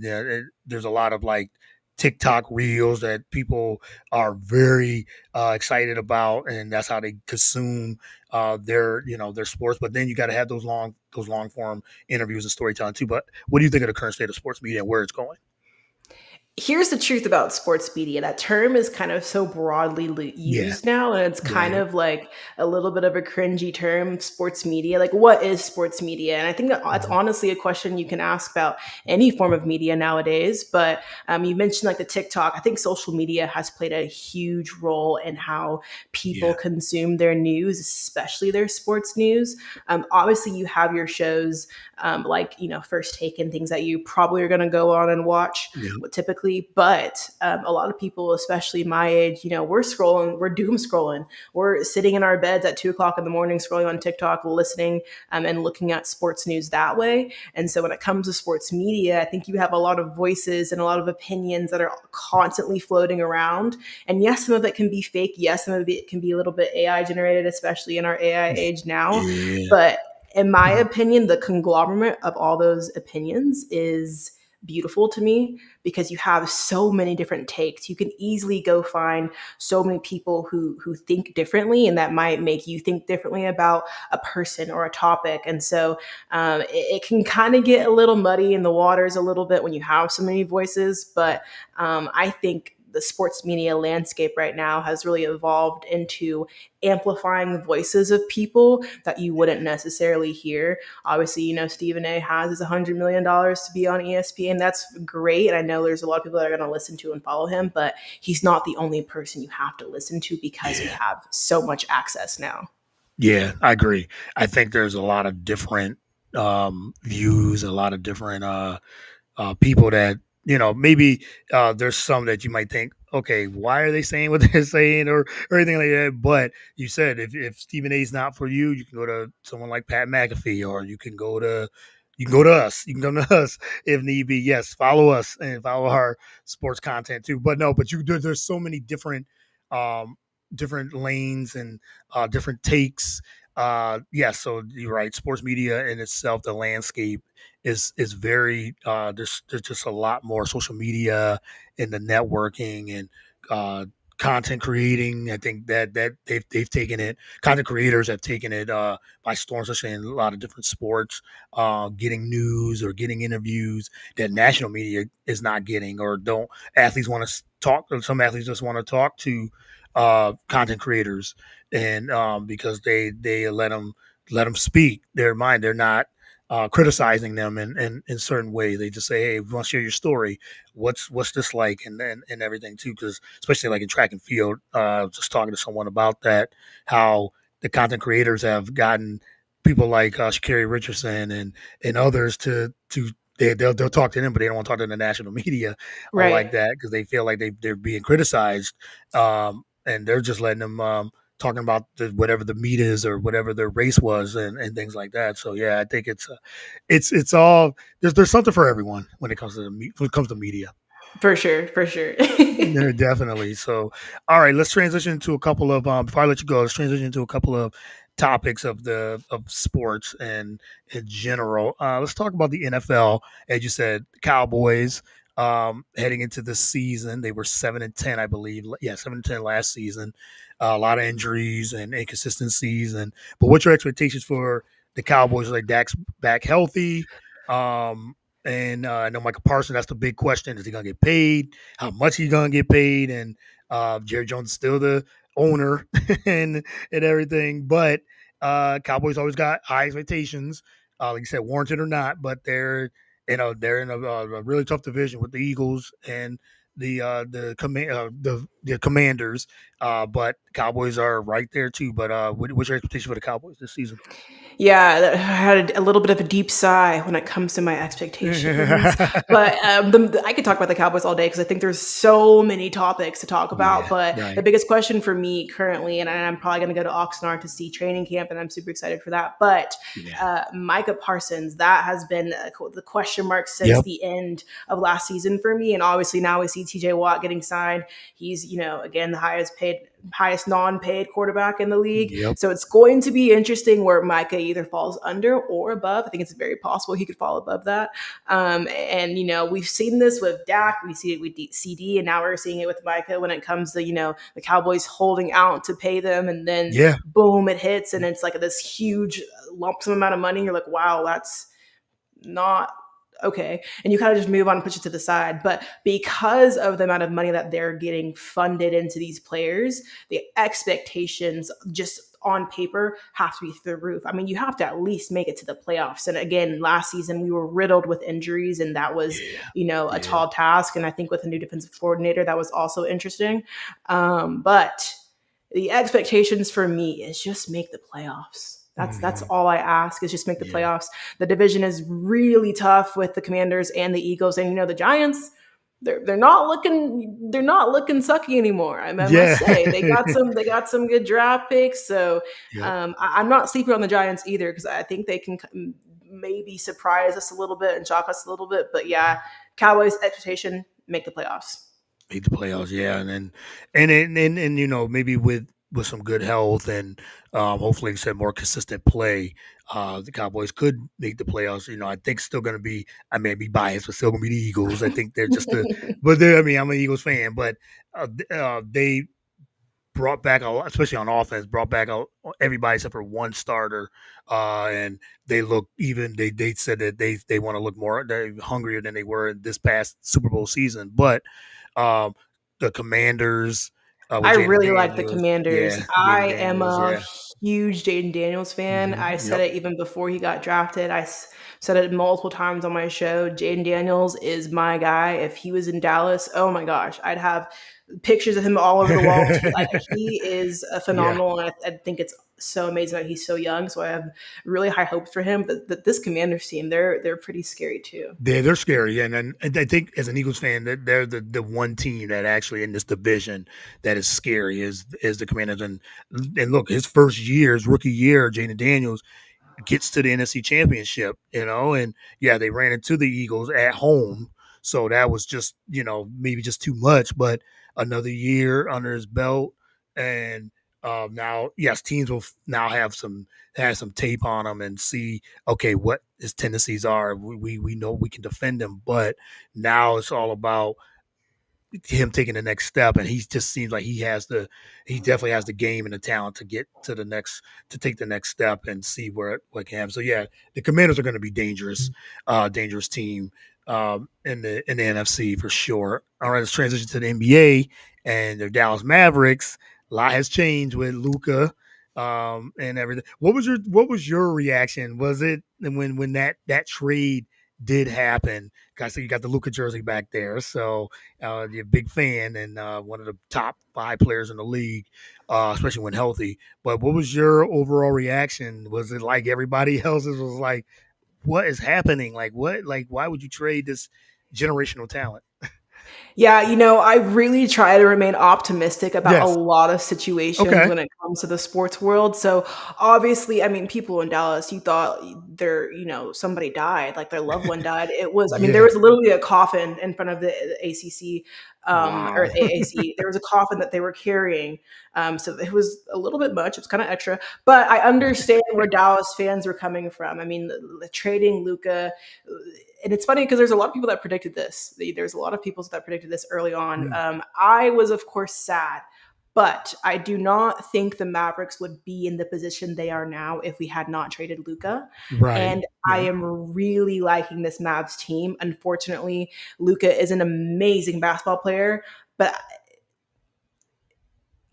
[SPEAKER 1] There's a lot of like TikTok reels that people are very excited about, and that's how they consume their sports. But then you got to have those long form interviews and storytelling too. But what do you think of the current state of sports media and where it's going?
[SPEAKER 2] Here's the truth about sports media. That term is kind of so broadly
[SPEAKER 1] Yeah,
[SPEAKER 2] used now, and it's kind
[SPEAKER 1] right.
[SPEAKER 2] of like a little bit of a cringy term, sports media. Like, what is sports media? And I think that's
[SPEAKER 1] Mhm.
[SPEAKER 2] honestly a question you can ask about any form of media nowadays. But you mentioned like the TikTok. I think social media has played a huge role in how people
[SPEAKER 1] Yeah,
[SPEAKER 2] consume their news, especially their sports news. Obviously, you have your shows, like, First Take and things that you probably are going to go on and watch
[SPEAKER 1] yeah,
[SPEAKER 2] typically. But a lot of people, especially my age, we're scrolling, we're doom scrolling, we're sitting in our beds at 2 o'clock in the morning scrolling on TikTok, listening, and looking at sports news that way. And so when it comes to sports media, I think you have a lot of voices and a lot of opinions that are constantly floating around. And yes, some of it can be fake, yes, some of it can be a little bit AI generated, especially in our AI age now.
[SPEAKER 1] yeah.
[SPEAKER 2] But in my
[SPEAKER 1] Mhm.
[SPEAKER 2] opinion, the conglomerate of all those opinions is beautiful to me, because you have so many different takes. You can easily go find so many people who think differently, and that might make you think differently about a person or a topic. And so it can kind of get a little muddy in the waters a little bit when you have so many voices. But I think the sports media landscape right now has really evolved into amplifying the voices of people that you wouldn't necessarily hear. Obviously, Stephen A has his $100 million to be on ESPN. That's great. And I know there's a lot of people that are going to listen to and follow him, but he's not the only person you have to listen to, because we
[SPEAKER 1] Yeah.
[SPEAKER 2] have so much access now.
[SPEAKER 1] Yeah, I agree. I think there's a lot of different views, a lot of different people that maybe there's some that you might think, okay, why are they saying what they're saying or anything like that. But you said if Stephen A's not for you, you can go to someone like Pat McAfee, or you can go to us. You can come to us if need be. Yes, follow us and follow our sports content too. But no, but there's so many um, different lanes and different takes. Yeah, so you're right. Sports media in itself, the landscape is very there's just a lot more social media and the networking and uh content creating. I think that they've taken it, content creators have taken it by storm, especially in a lot of different sports, getting news or getting interviews that national media is not getting, or don't athletes want to talk, or some athletes just want to talk to content creators, and because they let them speak their mind. They're not criticizing them in certain ways. They just say, "Hey, we want to share your story. What's this like?" And everything too. Because especially like in track and field, just talking to someone about that, how the content creators have gotten people like Sha'Carri Richardson and others to they'll talk to them, but they don't want to talk to the national media like
[SPEAKER 2] Right.
[SPEAKER 1] that, because they feel like they're being criticized, and they're just letting them. Talking about whatever the meet is or whatever their race was, and things like that. So yeah, I think it's all there's something for everyone when it comes to when it comes to media.
[SPEAKER 2] For sure, for sure.
[SPEAKER 1] Yeah, definitely. So, all right, let's transition to a couple of before I let you go. Let's transition to a couple of topics of sports and in general. Let's talk about the NFL. As you said, Cowboys heading into this season, they were 7-10, I believe. Yeah, 7-10 last season. A lot of injuries and inconsistencies. And but what's your expectations for the Cowboys? Like Dak's back healthy. Um, and I know Michael Parsons. That's the big question: is he gonna get paid? How much he's gonna get paid? And Jerry Jones is still the owner and everything. But Cowboys always got high expectations, like you said, warranted or not. But they're in a really tough division with the Eagles and the Commanders. But Cowboys are right there too. But what's your expectation for the Cowboys this season?
[SPEAKER 2] Yeah, I had a little bit of a deep sigh when it comes to my expectations. But I could talk about the Cowboys all day because I think there's so many topics to talk about.
[SPEAKER 1] Yeah,
[SPEAKER 2] But the
[SPEAKER 1] right.
[SPEAKER 2] biggest question for me currently, and I'm probably going to go to Oxnard to see training camp, and I'm super excited for that. But
[SPEAKER 1] Yeah.
[SPEAKER 2] Micah Parsons, that has been the question mark since
[SPEAKER 1] Yep.
[SPEAKER 2] the end of last season for me. And obviously now we see TJ Watt getting signed. He's, again, the highest non-paid quarterback in the league.
[SPEAKER 1] Yep.
[SPEAKER 2] So it's going to be interesting where Micah either falls under or above. I think it's very possible he could fall above that. And we've seen this with Dak, we see it with CD, and now we're seeing it with Micah when it comes to the Cowboys holding out to pay them, and then
[SPEAKER 1] Yeah.
[SPEAKER 2] boom, it hits, and it's like this huge lump sum amount of money. You're like, wow, that's not okay, and you kind of just move on and push it to the side. But because of the amount of money that they're getting funded into these players, the expectations just on paper have to be through the roof. I mean, you have to at least make it to the playoffs. And again, last season we were riddled with injuries, and that was
[SPEAKER 1] Yeah.
[SPEAKER 2] a
[SPEAKER 1] Yeah.
[SPEAKER 2] tall task. And I think with a new defensive coordinator, that was also interesting. But the expectations for me is just make the playoffs. That's
[SPEAKER 1] Hmm.
[SPEAKER 2] all I ask, is just make the
[SPEAKER 1] Yeah.
[SPEAKER 2] playoffs. The division is really tough with the Commanders and the Eagles, and the Giants. They're not looking sucky anymore. I
[SPEAKER 1] Yeah.
[SPEAKER 2] must say they got some good draft picks. So
[SPEAKER 1] Yep.
[SPEAKER 2] I'm not sleeping on the Giants either, because I think they can maybe surprise us a little bit and shock us a little bit. But yeah, Cowboys expectation, make the playoffs.
[SPEAKER 1] Make the playoffs, yeah, and maybe with some good health and hopefully, like I said, more consistent play, the Cowboys could make the playoffs. I think still going to be. I may be biased, but still going to be the Eagles. I think they're just the. But I mean, I'm an Eagles fan, but they brought back a lot, especially on offense, brought back everybody except for one starter, and they look even. They said that they want to look more, they're hungrier than they were in this past Super Bowl season. But um, the Commanders with
[SPEAKER 2] I
[SPEAKER 1] Jaden
[SPEAKER 2] really like the
[SPEAKER 1] Daniels,
[SPEAKER 2] Commanders.
[SPEAKER 1] yeah, Jaden
[SPEAKER 2] I am
[SPEAKER 1] Daniels,
[SPEAKER 2] a
[SPEAKER 1] yeah,
[SPEAKER 2] huge Jaden Daniels fan. I said
[SPEAKER 1] yep,
[SPEAKER 2] it even before he got drafted. Said it multiple times on my show. Jaden Daniels is my guy. If he was in Dallas, oh my gosh, I'd have pictures of him all over the wall too. Like he is a
[SPEAKER 1] Yeah.
[SPEAKER 2] phenomenal, and I think it's so amazing that he's so young. So I have really high hopes for him. But this Commanders team, they're pretty scary too.
[SPEAKER 1] They're scary, and I think as an Eagles fan, that they're the one team that actually in this division that is scary is the Commanders. And look, his first year, his rookie year, Jaden Daniels gets to the NFC Championship, and yeah, they ran into the Eagles at home, so that was just maybe just too much. But another year under his belt, and now yes, teams will now have some tape on them and see okay what his tendencies are. We know we can defend him, but now it's all about him taking the next step, and he just seems like he definitely has the game and the talent to get to take the next step and see what can happen. So yeah, the Commanders are going to be dangerous team in the NFC for sure. All right, let's transition to the NBA and the Dallas Mavericks. A lot has changed with Luca. And everything. What was your reaction? Was it when that trade did happen? I see you got the Luca jersey back there, so you're a big fan and one of the top 5 players in the league, especially when healthy. But what was your overall reaction? Was it like everybody else's? Was like, what is happening? Like what? Like why would you trade this generational talent?
[SPEAKER 2] Yeah, I really try to remain optimistic about a
[SPEAKER 1] Yes.
[SPEAKER 2] lot of situations
[SPEAKER 1] Okay.
[SPEAKER 2] when it comes to the sports world. So obviously, I mean, people in Dallas, you thought somebody died, like their loved one died. I mean, there
[SPEAKER 1] Yeah.
[SPEAKER 2] was literally a coffin in front of the ACC, or
[SPEAKER 1] Wow.
[SPEAKER 2] AAC. There was a coffin that they were carrying. So it was a little bit much. It was kind of extra, but I understand where Dallas fans were coming from. I mean, the trading Luca, and it's funny because there's a lot of people that predicted this. There's a lot of people that predicted this early on.
[SPEAKER 1] Mm,
[SPEAKER 2] I was, of course, sad, but I do not think the Mavericks would be in the position they are now if we had not traded Luca.
[SPEAKER 1] right.
[SPEAKER 2] And I
[SPEAKER 1] Yeah.
[SPEAKER 2] am really liking this Mavs team. Unfortunately, Luca is an amazing basketball player, but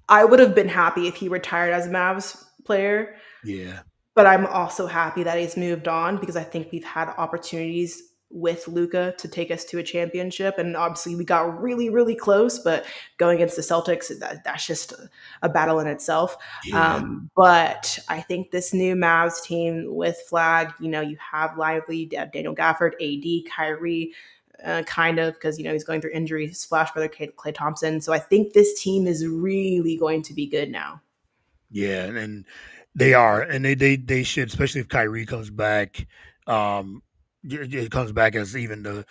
[SPEAKER 2] I would have been happy if he retired as a Mavs player.
[SPEAKER 1] Yeah.
[SPEAKER 2] But I'm also happy that he's moved on because I think we've had opportunities with Luca to take us to a championship. And obviously we got really, really close, but going against the Celtics, that's just a battle in itself.
[SPEAKER 1] Yeah.
[SPEAKER 2] But I think this new Mavs team with Flag, you have Lively, Daniel Gafford, AD, Kyrie, kind of because he's going through injuries, Splash Brother, Clay Thompson. So I think this team is really going to be good now.
[SPEAKER 1] Yeah. And they are, and they should, especially if Kyrie comes back. Um, it comes back as even the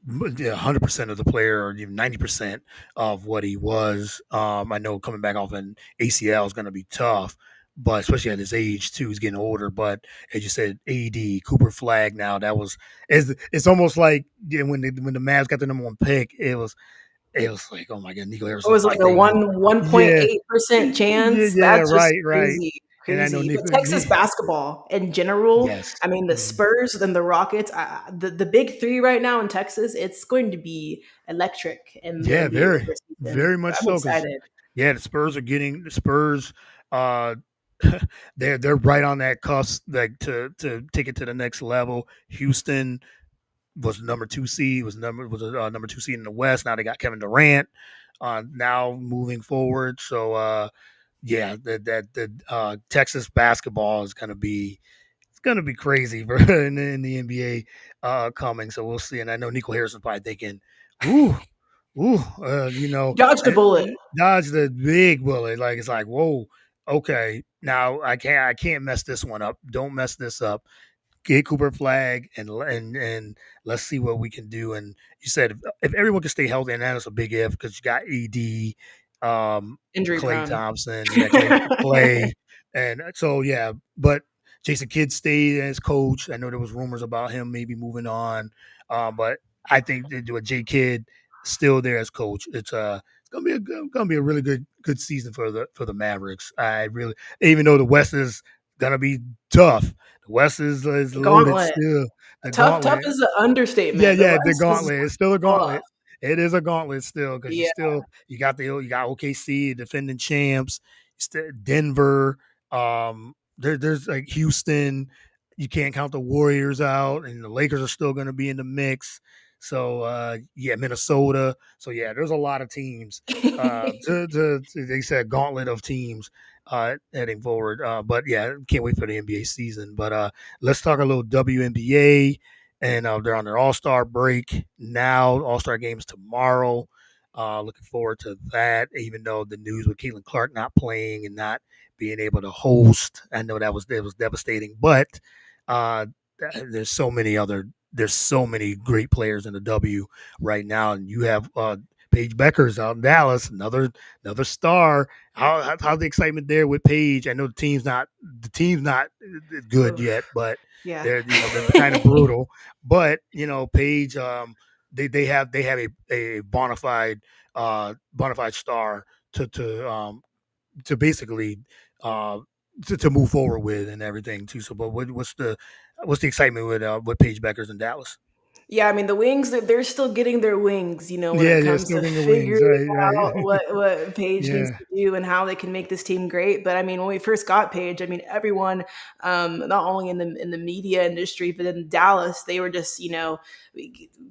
[SPEAKER 1] 100% of the player, or even 90% of what he was. I know coming back off an ACL is going to be tough, but especially at his age too, he's getting older. But as you said, AD Cooper Flag now it's almost like when the Mavs got the #1 pick, it was like, oh my god, Nico
[SPEAKER 2] It
[SPEAKER 1] Harrison's
[SPEAKER 2] was like a
[SPEAKER 1] birthday week.
[SPEAKER 2] one point
[SPEAKER 1] Yeah,
[SPEAKER 2] eight percent
[SPEAKER 1] yeah,
[SPEAKER 2] chance.
[SPEAKER 1] yeah,
[SPEAKER 2] That's just
[SPEAKER 1] right, right.
[SPEAKER 2] crazy,
[SPEAKER 1] And I know
[SPEAKER 2] crazy. But
[SPEAKER 1] Nico.
[SPEAKER 2] Texas basketball in general,
[SPEAKER 1] Yes.
[SPEAKER 2] I mean, the
[SPEAKER 1] Mhm.
[SPEAKER 2] Spurs and the Rockets, the big three right now in Texas, it's going to be electric in the
[SPEAKER 1] Yeah,
[SPEAKER 2] NBA
[SPEAKER 1] very,
[SPEAKER 2] regular season.
[SPEAKER 1] very much
[SPEAKER 2] I'm
[SPEAKER 1] so. Because
[SPEAKER 2] excited.
[SPEAKER 1] yeah, the Spurs. Uh, they're right on that cusp, like to take it to the next level. Houston was number 2 seed, was a number 2 seed in the West. Now they got Kevin Durant. Now moving forward, so yeah, the Texas basketball is gonna be crazy for in the NBA coming. So we'll see. And I know Nico Harrison's probably thinking, "Ooh, ooh,
[SPEAKER 2] Dodged a bullet.
[SPEAKER 1] dodge the big bullet." Like it's like, whoa, okay. Now I can't mess this one up. Don't mess this up. Get Cooper Flag and let's see what we can do. And you said if everyone can stay healthy, and that is a big if because you got ED,
[SPEAKER 2] Injury
[SPEAKER 1] Clay
[SPEAKER 2] prone.
[SPEAKER 1] Thompson, yeah, Clay, and so yeah. But Jason Kidd stayed as coach. I know there was rumors about him maybe moving on, but I think they do a J Kidd still there as coach. It's gonna be a really good season for the Mavericks. I really, even though the West is gonna be tough. The West is loaded
[SPEAKER 2] Gauntlet.
[SPEAKER 1] still. The
[SPEAKER 2] Tough
[SPEAKER 1] gauntlet.
[SPEAKER 2] is an
[SPEAKER 1] Yeah,
[SPEAKER 2] understatement. The
[SPEAKER 1] yeah, the
[SPEAKER 2] West is
[SPEAKER 1] gauntlet. It's still a
[SPEAKER 2] tough.
[SPEAKER 1] gauntlet. It is a gauntlet still because
[SPEAKER 2] Yeah.
[SPEAKER 1] you got OKC defending champs, Denver. There's like Houston. You can't count the Warriors out, and the Lakers are still going to be in the mix. So yeah, Minnesota. So yeah, there's a lot of teams. They said gauntlet of teams heading forward. But yeah, can't wait for the NBA season. But let's talk a little WNBA. And they're on their All Star break now. All Star games tomorrow. Looking forward to that. Even though the news with Caitlin Clark not playing and not being able to host, I know that was devastating. But uh, there's so many other there's so many great players in the W right now, and you have Paige Beckers out in Dallas, another star. How's the excitement there with Paige? I know the team's not good
[SPEAKER 2] Oof.
[SPEAKER 1] yet, but
[SPEAKER 2] Yeah.
[SPEAKER 1] they're kind of brutal. But Paige, they have a bona fide star to basically uh, to move forward with and everything too. So, but what's the excitement with Paige Beckers in Dallas?
[SPEAKER 2] Yeah, I mean the wings, they're still getting their wings, when
[SPEAKER 1] Yeah,
[SPEAKER 2] it
[SPEAKER 1] yeah,
[SPEAKER 2] comes
[SPEAKER 1] still
[SPEAKER 2] to
[SPEAKER 1] getting the wings.
[SPEAKER 2] figuring
[SPEAKER 1] Right, right.
[SPEAKER 2] out what Paige needs
[SPEAKER 1] Yeah,
[SPEAKER 2] to do and how they can make this team great. But I mean, when we first got Paige, I mean everyone, not only in the media industry, but in Dallas, they were just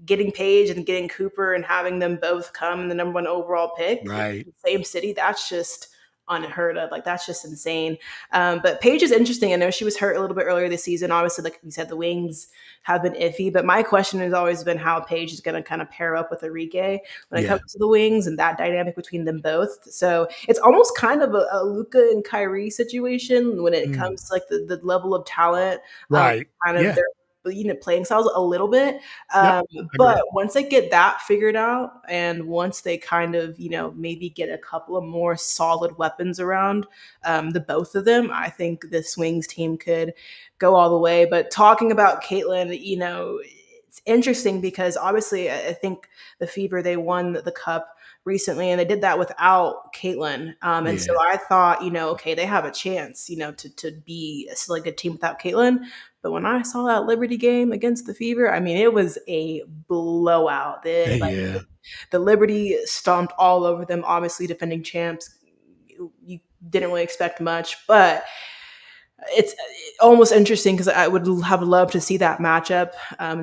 [SPEAKER 2] getting Paige and getting Cooper and having them both come in the number one overall pick,
[SPEAKER 1] right.
[SPEAKER 2] the same city. That's just unheard of. Like that's just insane. But Paige is interesting. I know she was hurt a little bit earlier this season. Obviously, like you said, the wings have been iffy. But my question has always been how Paige is going to kind of pair up with Enrique when it comes
[SPEAKER 1] Yeah,
[SPEAKER 2] to the wings and that dynamic between them both. So it's almost kind of a Luca and Kyrie situation when it
[SPEAKER 1] mm,
[SPEAKER 2] comes to like the level of talent,
[SPEAKER 1] right.
[SPEAKER 2] kind of
[SPEAKER 1] Yeah,
[SPEAKER 2] their playing styles a little bit.
[SPEAKER 1] yep.
[SPEAKER 2] Um,
[SPEAKER 1] I agree.
[SPEAKER 2] but once they get that figured out, and once they kind of maybe get a couple of more solid weapons around the both of them, I think the Swings team could go all the way. But talking about Caitlin, it's interesting because obviously I think the Fever, they won the cup recently and they did that without Caitlin. And so
[SPEAKER 1] Yeah,
[SPEAKER 2] I thought, okay, they have a chance, to be a still a good team without Caitlin. But when I saw that Liberty game against the Fever, I mean, it was a blowout.
[SPEAKER 1] yeah,
[SPEAKER 2] The Liberty stomped all over them, obviously defending champs. You didn't really expect much, but it's almost interesting because I would have loved to see that matchup,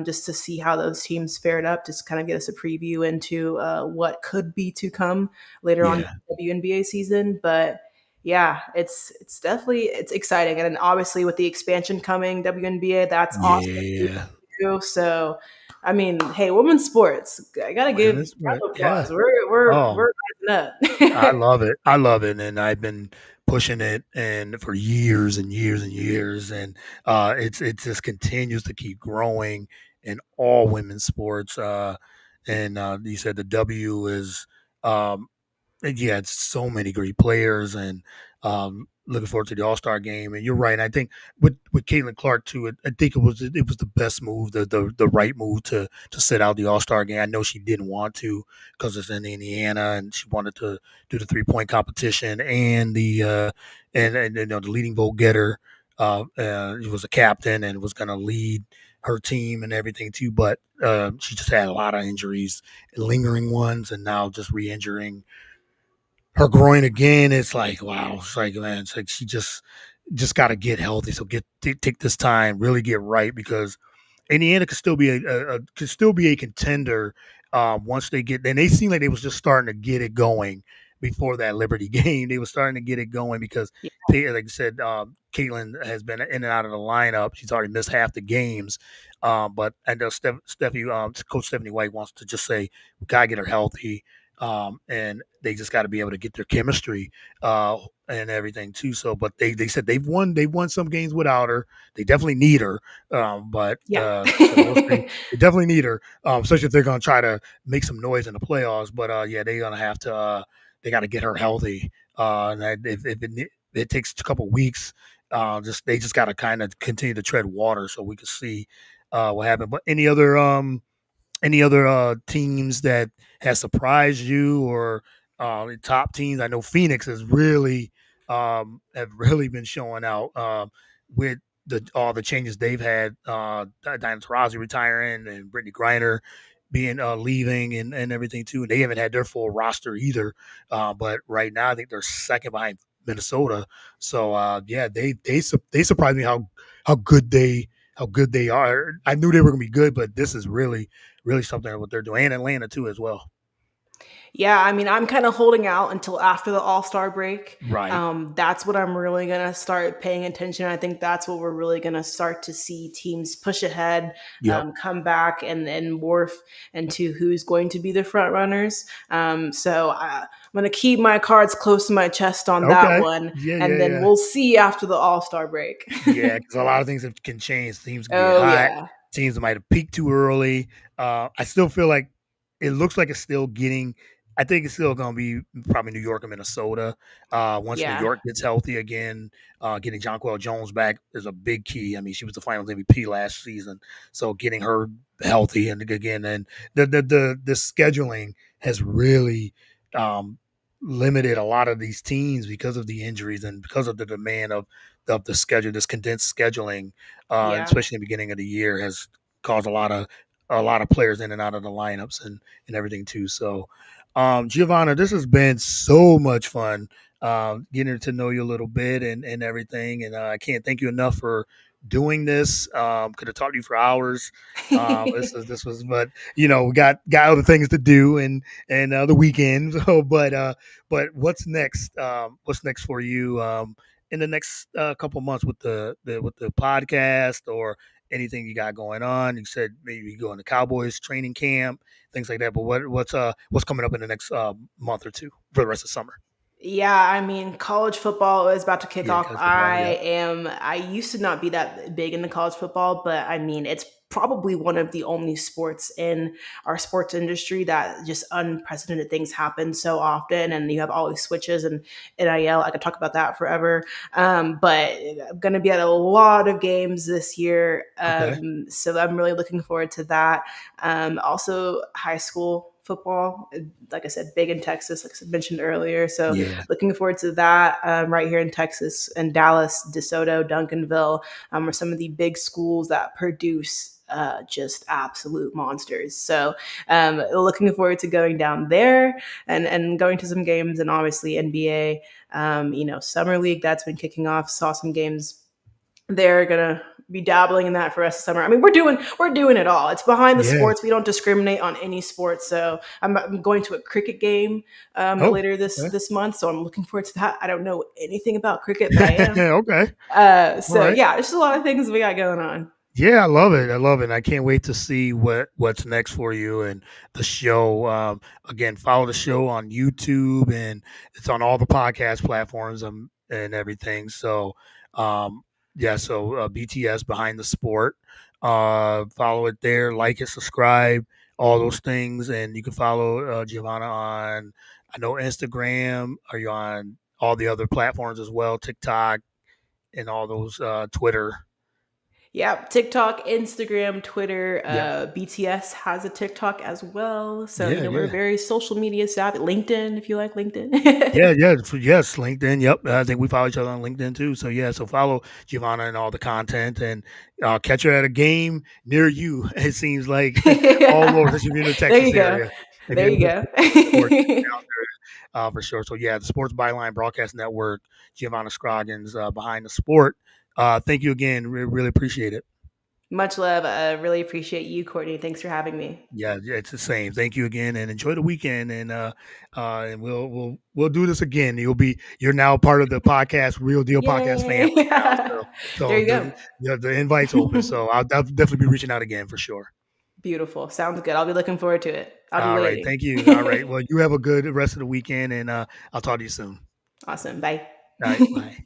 [SPEAKER 2] just to see how those teams fared up, just kind of get us a preview into what could be to come later on in
[SPEAKER 1] yeah,
[SPEAKER 2] the WNBA season. But yeah, it's definitely it's exciting, and then obviously with the expansion coming, WNBA, that's awesome
[SPEAKER 1] yeah.
[SPEAKER 2] too. So, I mean, hey, women's sports, I gotta give
[SPEAKER 1] Women's
[SPEAKER 2] round
[SPEAKER 1] right.
[SPEAKER 2] of
[SPEAKER 1] Yeah.
[SPEAKER 2] applause. We're
[SPEAKER 1] Oh,
[SPEAKER 2] rising
[SPEAKER 1] I
[SPEAKER 2] up.
[SPEAKER 1] love it. I love it, and I've been pushing it and for years and years and years, and it just continues to keep growing in all women's sports. And you said the W is um, yeah, it's so many great players, and looking forward to the All Star game. And you're right. I think with Caitlin Clark too, I think it was the best move, the right move to sit out the All Star game. I know she didn't want to because it's in Indiana, and she wanted to do the 3 point competition and and the leading vote getter. He was a captain and was going to lead her team and everything too, but she just had a lot of injuries, lingering ones, and now just re-injuring her groin again. It's like wow. It's like man. It's like she just got to get healthy. So take this time, really get right because Indiana could still be could still be a contender once they get. And they seemed like they was just starting to get it going before that Liberty game. They were starting to get it going because, like I said, Caitlin has been in and out of the lineup. She's already missed half the games. But I know Coach Stephanie White wants to just say we gotta get her healthy. And they just got to be able to get their chemistry and everything too. So, but they said they've won some games without her. They definitely need her, but
[SPEAKER 2] Yeah.
[SPEAKER 1] so we'll see. They definitely need her, especially if they're going to try to make some noise in the playoffs. But yeah, they're going to have to. They got to get her healthy, and if it takes a couple weeks, they just got to kind of continue to tread water so we can see what happened. But any other teams that has surprised you or top teams? I know Phoenix has really have really been showing out with all the changes they've had. Diana Taurasi retiring and Brittany Griner being leaving and everything too. And they haven't had their full roster either. But right now, I think they're second behind Minnesota. So yeah, they surprised me how good how good they are. I knew they were going to be good, but this is really really something what they're doing, and Atlanta too as well.
[SPEAKER 2] Yeah, I mean, I'm kind of holding out until after the All Star break.
[SPEAKER 1] Right.
[SPEAKER 2] That's what I'm really going to start paying attention. I think that's what we're really going to start to see teams push ahead,
[SPEAKER 1] Yep.
[SPEAKER 2] come back, and morph into who's going to be the front runners. I'm going to keep my cards close to my chest on that
[SPEAKER 1] Okay.
[SPEAKER 2] one,
[SPEAKER 1] Yeah.
[SPEAKER 2] and
[SPEAKER 1] Yeah.
[SPEAKER 2] then
[SPEAKER 1] Yeah.
[SPEAKER 2] we'll see after the All Star break.
[SPEAKER 1] Yeah, because a lot of things can change. Teams can get
[SPEAKER 2] Oh,
[SPEAKER 1] hot.
[SPEAKER 2] yeah.
[SPEAKER 1] Teams might have peaked too early. I still feel like it looks like it's still getting. I think it's still going to be probably New York or Minnesota. Once New
[SPEAKER 2] Yeah.
[SPEAKER 1] York gets healthy again, getting Jonquel Jones back is a big key. I mean, she was the Finals MVP last season, so getting her healthy and again, and the scheduling has really um, limited a lot of these teams because of the injuries and because of the demand of the schedule, this condensed scheduling,
[SPEAKER 2] Yeah.
[SPEAKER 1] especially in the beginning of the year, has caused a lot of players in and out of the lineups and everything too. So, Giovanna, this has been so much fun getting to know you a little bit and everything. And I can't thank you enough for doing this. Could have talked to you for hours. This was, but we got other things to do and the weekend. So, but what's next? What's next for you? In the next couple months with the podcast or anything you got going on. You said maybe going to Cowboys training camp, things like that. But what's coming up in the next month or two for the rest of summer?
[SPEAKER 2] Yeah, I mean, college football is about to kick
[SPEAKER 1] Yeah,
[SPEAKER 2] off.
[SPEAKER 1] college football. Yeah.
[SPEAKER 2] I used to not be that big into college football, but I mean, it's probably one of the only sports in our sports industry that just unprecedented things happen so often. And you have all these switches and NIL. I could talk about that forever. But I'm going to be at a lot of games this year.
[SPEAKER 1] Okay.
[SPEAKER 2] So I'm really looking forward to that. Also, high school football, like I said, big in Texas, like I mentioned earlier. So
[SPEAKER 1] Yeah.
[SPEAKER 2] looking forward to that right here in Texas and Dallas, DeSoto, Duncanville are some of the big schools that produce just absolute monsters. So looking forward to going down there and going to some games and obviously NBA, summer league that's been kicking off. Saw some games. They're gonna be dabbling in that for the rest of summer. I mean, we're doing it all. It's behind the
[SPEAKER 1] Yeah.
[SPEAKER 2] sports. We don't discriminate on any sports. So I'm going to a cricket game
[SPEAKER 1] Oh.
[SPEAKER 2] later this
[SPEAKER 1] Okay.
[SPEAKER 2] this month. So I'm looking forward to that. I don't know anything about cricket, but I am.
[SPEAKER 1] Okay. All
[SPEAKER 2] So
[SPEAKER 1] right.
[SPEAKER 2] yeah, there's just a lot of things we got going on.
[SPEAKER 1] Yeah, I love it. I love it. And I can't wait to see what's next for you and the show. Again, follow the show on YouTube and it's on all the podcast platforms and everything. So, um, yeah. So BTS Behind the Sport. Follow it there. Like it, subscribe, all those things, and you can follow Giovanna on. I know Instagram. Are you on all the other platforms as well? TikTok and all those Twitter.
[SPEAKER 2] Yeah, TikTok, Instagram, Twitter.
[SPEAKER 1] Yeah.
[SPEAKER 2] BTS has a TikTok as well. So
[SPEAKER 1] Yeah.
[SPEAKER 2] we're
[SPEAKER 1] Yeah.
[SPEAKER 2] very social media savvy. LinkedIn, if you like
[SPEAKER 1] Yeah,
[SPEAKER 2] LinkedIn.
[SPEAKER 1] yeah, yes, LinkedIn. Yep, I think we follow each other on LinkedIn too. So yeah, so follow Giovanna and all the content, and catch her at a game near you. It seems like all over,
[SPEAKER 2] Yeah.
[SPEAKER 1] since you're in the
[SPEAKER 2] There
[SPEAKER 1] Texas
[SPEAKER 2] you go.
[SPEAKER 1] area. If
[SPEAKER 2] There
[SPEAKER 1] you're
[SPEAKER 2] you
[SPEAKER 1] into
[SPEAKER 2] go.
[SPEAKER 1] sports, down there for sure. So yeah, the Sports Byline Broadcast Network, Giovanna Scroggins behind the sport. Thank you again. Really appreciate it.
[SPEAKER 2] Much love. I really appreciate you, Courtney. Thanks for having me.
[SPEAKER 1] Yeah, yeah, it's the same. Thank you again, and enjoy the weekend. And we'll do this again. You're now part of the podcast, Real Deal Podcast family
[SPEAKER 2] Yay.
[SPEAKER 1] now. So
[SPEAKER 2] There
[SPEAKER 1] so
[SPEAKER 2] you go.
[SPEAKER 1] the invite's open. So I'll definitely be reaching out again for sure.
[SPEAKER 2] Beautiful. Sounds good. I'll be looking forward to it. I'll be
[SPEAKER 1] All right,
[SPEAKER 2] waiting.
[SPEAKER 1] thank you. All right, well, you have a good rest of the weekend, and I'll talk to you soon.
[SPEAKER 2] Awesome. Bye.
[SPEAKER 1] All right, bye.